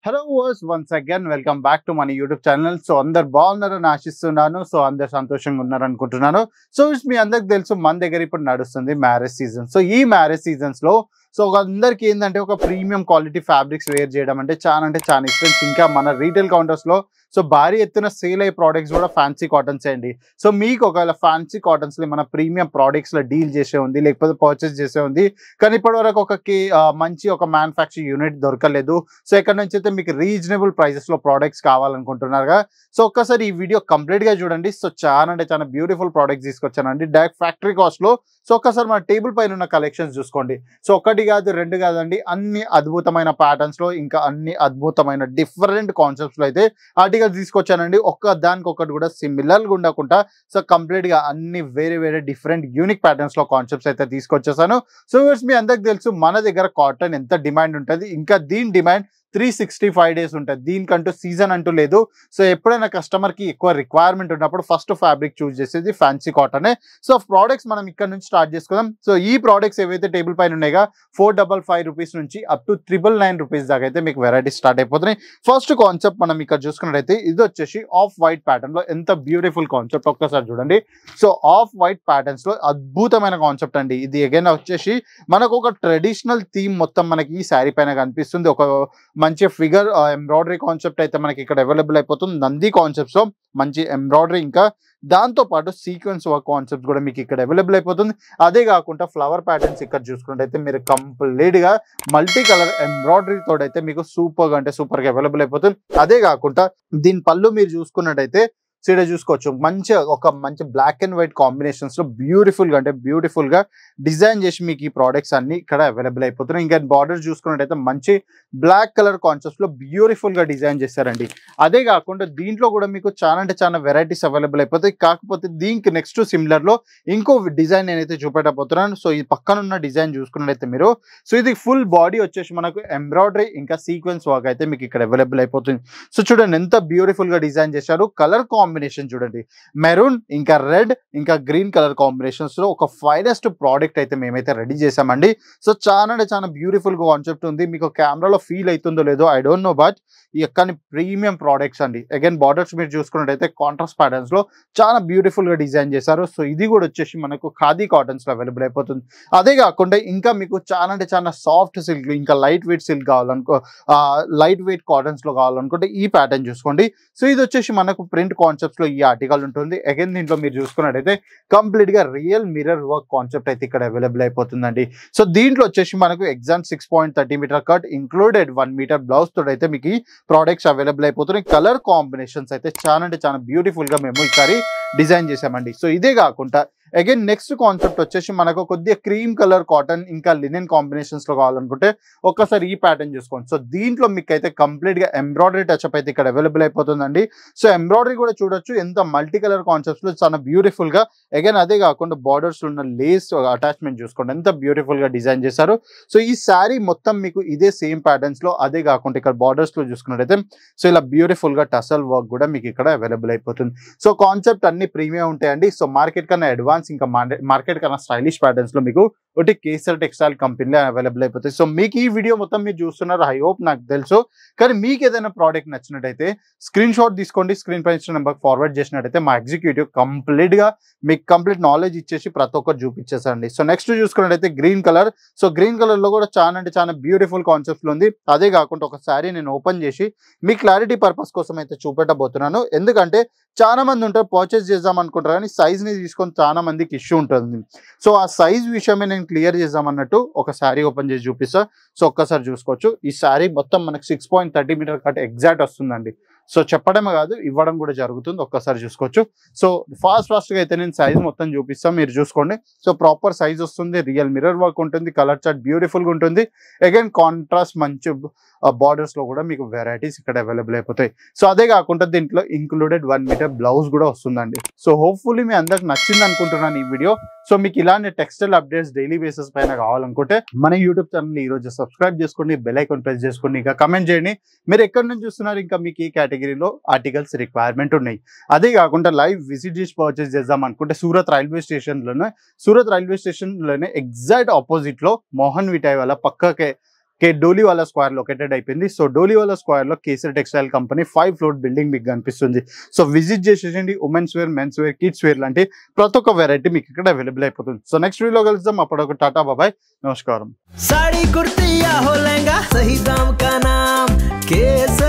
Hello viewers once again welcome back to మన YouTube channel. So అందరు బాగున్నారని ఆశిస్తున్నాను. సో అందరు సంతోషంగా ఉన్నారనుకుంటున్నాను. సో మీ అందరికి తెలుసు మన దగ్గర ఇప్పుడు నడుస్తుంది మ్యారేజ్ సీజన్. సో ఈ మ్యారేజ్ సీజన్స్ లో అందరికి ఏంటంటే ఒక ప్రీమియం క్వాలిటీ ఫ్యాబ్రిక్స్ వేర్ చేయడం అంటే చాలా ఇష్టం. ఇంకా మన రీటైల్ కౌంటర్స్ లో భారీ ఎత్తున సేల్ అయ్యే ప్రోడక్ట్స్ కూడా ఫ్యాన్సీ కాటన్స్ అండి. సో మీకు ఒకవేళ ఫ్యాన్సీ కాటన్స్ లో మన ప్రీమియం ప్రోడక్ట్స్ లో డీల్ చేసే ఉంది, లేకపోతే పర్చేస్ చేసే ఉంది, కానీ ఇప్పటి వరకు మంచి ఒక మ్యానుఫ్యాక్చరింగ్ యూనిట్ దొరకలేదు. సో ఇక్కడ నుంచి అయితే మీకు రీజనబుల్ ప్రైసెస్ లో ప్రోడక్ట్స్ కావాలనుకుంటున్నారుగా, సో ఒక్కసారి ఈ వీడియో కంప్లీట్ గా చూడండి. సో చాలా బ్యూటిఫుల్ ప్రోడక్ట్స్ తీసుకొచ్చానండి డైరెక్ట్ ఫ్యాక్టరీ కాస్ట్ లో. సో ఒక్కసారి మన టేబుల్ పైన ఉన్న కలెక్షన్స్ చూసుకోండి. సో ఒకటి కాదు రెండు కాదండి, అన్ని అద్భుతమైన ప్యాటర్న్స్ లో ఇంకా అన్ని అద్భుతమైన డిఫరెంట్ కాన్సెప్ట్స్ లో అయితే ఆర్టికల్స్ తీసుకొచ్చానండి. దానికి ఒకటి కూడా సిమిలర్ గా ఉండకుండా సో కంప్లీట్ గా అన్ని వేరే డిఫరెంట్ యూనిక్ ప్యాటర్న్స్ లో కాన్సెప్ట్స్ అయితే తీసుకొచ్చేసాను. సో మీ అందరికి తెలుసు మన దగ్గర కాటన్ ఎంత డిమాండ్ ఉంటుంది, ఇంకా దీని డిమాండ్ 365 డేస్ ఉంటుంది. దీనికంటూ సీజన్ అంటూ లేదు. సో ఎప్పుడైనా కస్టమర్ కి ఎక్కువ రిక్వైర్మెంట్ ఉన్నప్పుడు ఫస్ట్ ఫ్యాబ్రిక్ చూస్ చేసేది ఫ్యాన్సీ కాటనే. సో ప్రోడక్ట్స్ మనం ఇక్కడ నుంచి స్టార్ట్ చేసుకుందాం. సో ఈ ప్రోడక్ట్స్ ఏవైతే టేబుల్ పైన ఉన్నాయో 455 రూపీస్ నుంచి అప్ టు 999 రూపీస్ దాకా అయితే మీకు వెరైటీ స్టార్ట్ అయిపోతున్నాయి. ఫస్ట్ కాన్సెప్ట్ మనం ఇక్కడ చూసుకున్నట్టయితే ఇది వచ్చేసి ఆఫ్ వైట్ ప్యాటర్న్ లో ఎంత బ్యూటిఫుల్ కాన్సెప్ట్ ఒక్కసారి చూడండి. సో ఆఫ్ వైట్ ప్యాటర్న్స్ లో అద్భుతమైన కాన్సెప్ట్ అండి ఇది. అగైన్ వచ్చేసి మనకు ఒక ట్రెడిషనల్ థీమ్ మొత్తం మనకి ఈ శారీ పైన కనిపిస్తుంది. ఒక మంచి ఫిగర్ ఎంబ్రాయిడరీ కాన్సెప్ట్ అయితే మనకి ఇక్కడ అవైలబుల్ అయిపోతుంది. నంది కాన్సెప్ట్స్ లో మంచి ఎంబ్రాయిడరీ, ఇంకా దాంతో పాటు సీక్వెన్స్ వర్క్ కాన్సెప్ట్ కూడా మీకు ఇక్కడ అవైలబుల్ అయిపోతుంది. అదే కాకుండా ఫ్లవర్ ప్యాటర్న్స్ ఇక్కడ చూసుకున్నట్టయితే మీరు కంప్లీట్ గా మల్టీ కలర్ ఎంబ్రాయిడరీ తోడైతే మీకు సూపర్ గా అంటే సూపర్ గా అవైలబుల్ అయిపోతుంది. అదే కాకుండా దీని పళ్ళు మీరు చూసుకున్నట్టయితే సీడ చూసుకోవచ్చు, మంచి బ్లాక్ అండ్ వైట్ కాంబినేషన్స్ లో బ్యూటిఫుల్ గా డిజైన్ చేసి మీకు ఈ ప్రోడక్ట్స్ అన్ని ఇక్కడ అవైలబుల్ అయిపోతున్నాయి. ఇంకా బార్డర్ చూసుకున్నట్టయితే మంచి బ్లాక్ కలర్ కాన్సెప్ట్స్ లో బ్యూటిఫుల్ గా డిజైన్ చేశారండి. అదే కాకుండా దీంట్లో కూడా మీకు చాలా వెరైటీస్ అవైలబుల్ అయిపోతాయి. కాకపోతే దీనికి నెక్స్ట్ సిమిలర్ లో ఇంకో డిజైన్ నేనైతే చూపెట్టబోతున్నాను. సో ఈ పక్కన ఉన్న డిజైన్ చూసుకున్నట్టయితే మీరు ఇది ఫుల్ బాడీ వచ్చేసి మనకు ఎంబ్రాయిడరీ ఇంకా సీక్వెన్స్ వర్క్ అయితే మీకు ఇక్కడ అవైలబుల్ అయిపోతుంది. సో చూడండి ఎంత బ్యూటిఫుల్ గా డిజైన్ చేశారు. కలర్ కాంబినేషన్ చూడండి, మెరూన్ ఇంకా రెడ్ ఇంకా గ్రీన్ కలర్ కాంబినేషన్స్ లో ఒక ఫైనెస్ట్ ప్రోడక్ట్ అయితే మేమైతే రెడీ చేసామండి. సో చాలా బ్యూటిఫుల్ గా కాన్సెప్ట్ ఉంది. మీకు కెమెరాలో ఫీల్ అవుతుందో లేదో ఐ డోంట్ నో, బట్ కానీ ప్రీమియం ప్రోడక్ట్స్ అండి. అగైన్ బార్డర్స్ మీరు చూసుకున్నట్టయితే కాంట్రాస్ట్ ప్యాటర్న్స్ లో చాలా బ్యూటిఫుల్ గా డిజైన్ చేశారు. సో ఇది కూడా వచ్చేసి మనకు ఖాదీ కాటన్స్ లో అవైలబుల్ అయిపోతుంది. అదే కాకుండా ఇంకా మీకు చాలా సాఫ్ట్ సిల్క్ ఇంకా లైట్ వెయిట్ సిల్క్ కావాలనుకో, లైట్ వెయిట్ కాటన్స్ లో కావాలనుకుంటే ఈ ప్యాటర్న్ చూసుకోండి. సో ఇది వచ్చేసి మనకు ప్రింట్ కాన్సెప్ట్స్ లో ఈ ఆర్టికల్ ఉంటుంది. అగైన్ దీంట్లో మీరు చూసుకున్నట్టయితే కంప్లీట్ గా రియల్ మిర్రర్ వర్క్ కాన్సెప్ట్ అయితే ఇక్కడ అవైలబుల్ అయిపోతుందండి. సో దీంట్లో వచ్చేసి మనకు exact 6.30 metre cut included 1 metre blouse తోటి అయితే మీకు ఈ ప్రోడక్ట్స్ అవైలబుల్ అయిపోతున్నాయి. కలర్ కాంబినేషన్స్ అయితే చాలా బ్యూటిఫుల్ గా మేము ఈసారి డిజైన్ చేసామండి. సో ఇదే కాకుండా అగైన్ నెక్స్ట్ కాన్సెప్ట్ వచ్చేసి మనకు కొద్దిగా క్రీమ్ కలర్ కాటన్ ఇంకా లినెన్ కాంబినేషన్స్ లో కావాలనుకుంటే ఒక్కసారి ఈ ప్యాటర్న్ చూసుకోండి. సో దీంట్లో మీకు అయితే కంప్లీట్ గా ఎంబ్రాయిడరీ టచ్అప్ అయితే ఇక్కడ అవైలబుల్ అయిపోతుందండి. సో ఎంబ్రాయిడరీ కూడా చూడొచ్చు ఎంత మల్టీ కలర్ కాన్సెప్ట్స్ లో చాలా బ్యూటిఫుల్ గా. అగైన్ అదే కాకుండా బార్డర్స్ ఉన్న లేస్ అటాచ్మెంట్ చూసుకోండి ఎంత బ్యూటిఫుల్ గా డిజైన్ చేశారు. సో ఈ శారీ మొత్తం మీకు ఇదే సేమ్ ప్యాటర్న్స్ లో, అదే కాకుండా ఇక్కడ బార్డర్స్ లో చూసుకున్నట్టయితే సో ఇలా బ్యూటిఫుల్ గా టసల్ వర్క్ కూడా మీకు ఇక్కడ అవైలబుల్ అయిపోతుంది. సో కాన్సెప్ట్ అన్ని ప్రీమియం ఉంటాయండి. సో మార్కెట్ కన్నా అడ్వాన్స్ ఇంకా మార్కెట్ కన్నా స్టైలిష్ ప్యాటర్న్స్ లో మీకు ఒకటి కేసర్ టెక్స్టైల్ కంపెనీలో అవైలబుల్ అయిపోతాయి. సో మీకు ఈ వీడియో మొత్తం మీరు చూస్తున్నారు, ఐ హోప్ నాకు తెలుసు. కానీ మీకు ఏదైనా ప్రోడక్ట్ నచ్చినట్టయితే స్క్రీన్ షాట్ తీసుకోండి, స్క్రీన్ పై ఇచ్చిన నెంబర్ ఫార్వర్డ్ చేసినట్టయితే మా ఎగ్జిక్యూటివ్ కంప్లీట్ గా మీకు కంప్లీట్ నాలెడ్జ్ ఇచ్చేసి ప్రతి ఒక్కరు చూపించేసండి. సో నెక్స్ట్ చూసుకున్నట్టయితే green colour. So green colour లో కూడా చాలా బ్యూటిఫుల్ కాన్సెప్ట్ ఉంది. అదే కాకుండా ఒక శారీ నేను ఓపెన్ చేసి మీ క్లారిటీ పర్పస్ కోసం అయితే చూపెట్టబోతున్నాను. ఎందుకంటే చాలా మంది ఉంటారు పర్చేస్ చేద్దాం అనుకుంటారు కానీ సైజ్ ని తీసుకొని చాలా మందికి ఇష్యూ ఉంటుంది. సో ఆ సైజ్ విషయమే నేను క్లియర్ చేద్దాం అన్నట్టు ఒక శారీ ఓపెన్ చేసి చూపిస్తా. సో ఒక్కసారి చూసుకోవచ్చు, ఈ శారీ మొత్తం మనకు 6.30 మీటర్ కట్ ఎగ్జాక్ట్ వస్తుందండి. సో చెప్పడమే కాదు ఇవ్వడం కూడా జరుగుతుంది. ఒక్కసారి చూసుకోవచ్చు. సో ఫాస్ట్ గా అయితే నేను సైజ్ మొత్తం చూపిస్తాను, మీరు చూసుకోండి. సో ప్రాపర్ సైజ్ వస్తుంది, రియల్ మిర్రర్ వర్క్ ఉంటుంది, కలర్ చార్ట్ బ్యూటిఫుల్ గా ఉంటుంది. అగైన్ కాంట్రాస్ట్ మంచి బార్డర్స్ లో కూడా మీకు వెరైటీస్ ఇక్కడ అవైలబుల్ అయిపోతాయి. సో అదే కాకుండా దీంట్లో ఇంక్లూడెడ్ 1 మీటర్ బ్లౌజ్ కూడా వస్తుందండి. సో హోప్ఫుల్లీ మీ అందరికి నచ్చింది అనుకుంటున్నాను ఈ వీడియో. సో మీకు ఇలాంటి టెక్స్టైల్ అప్డేట్స్ డైలీ బేసిస్ పైన కావాలనుకుంటే మన యూట్యూబ్ ఛానల్ ఈ రోజు సబ్స్క్రైబ్ చేసుకోండి, బెల్ ఐకాన్ ప్రెస్ చేసుకోండి, ఇంకా కమెంట్ చేయండి మీరు ఎక్కడి నుంచి చూస్తున్నారు, ఇంకా మీకు ఈ కేటగిరీలో ఆర్టికల్స్ రిక్వైర్మెంట్ ఉన్నాయి. అదే కాకుండా లైవ్ విజిట్ చేసి పర్చేస్ చేద్దాం అనుకుంటే సూరత్ రైల్వే స్టేషన్ లోనే ఎగ్జాక్ట్ ఆపోజిట్ లో మోహన్ విటాయ్ వాళ్ళ పక్కకే డోలీవాలా స్క్వేర్ లొకేటెడ్ అయిపోయింది. సో డోలీవాలా స్క్వేర్ లో Kesari textile company 5 floor building మీకు కనిపిస్తుంది. సో విజిట్ చేసేయండి. Women's wear, men's wear, kids wear లాంటి ప్రతి ఒక్క వెరైటీ మీకు ఇక్కడ అవైలబుల్ అయిపోతుంది. సో నెక్స్ట్ వీడియోలో కలుద్దాం. అప్పుడు ఒక టాటా బాబాయ్, నమస్కారం. साड़ी कुर्ती या हो लहंगा, सही दाम का नाम केसरी।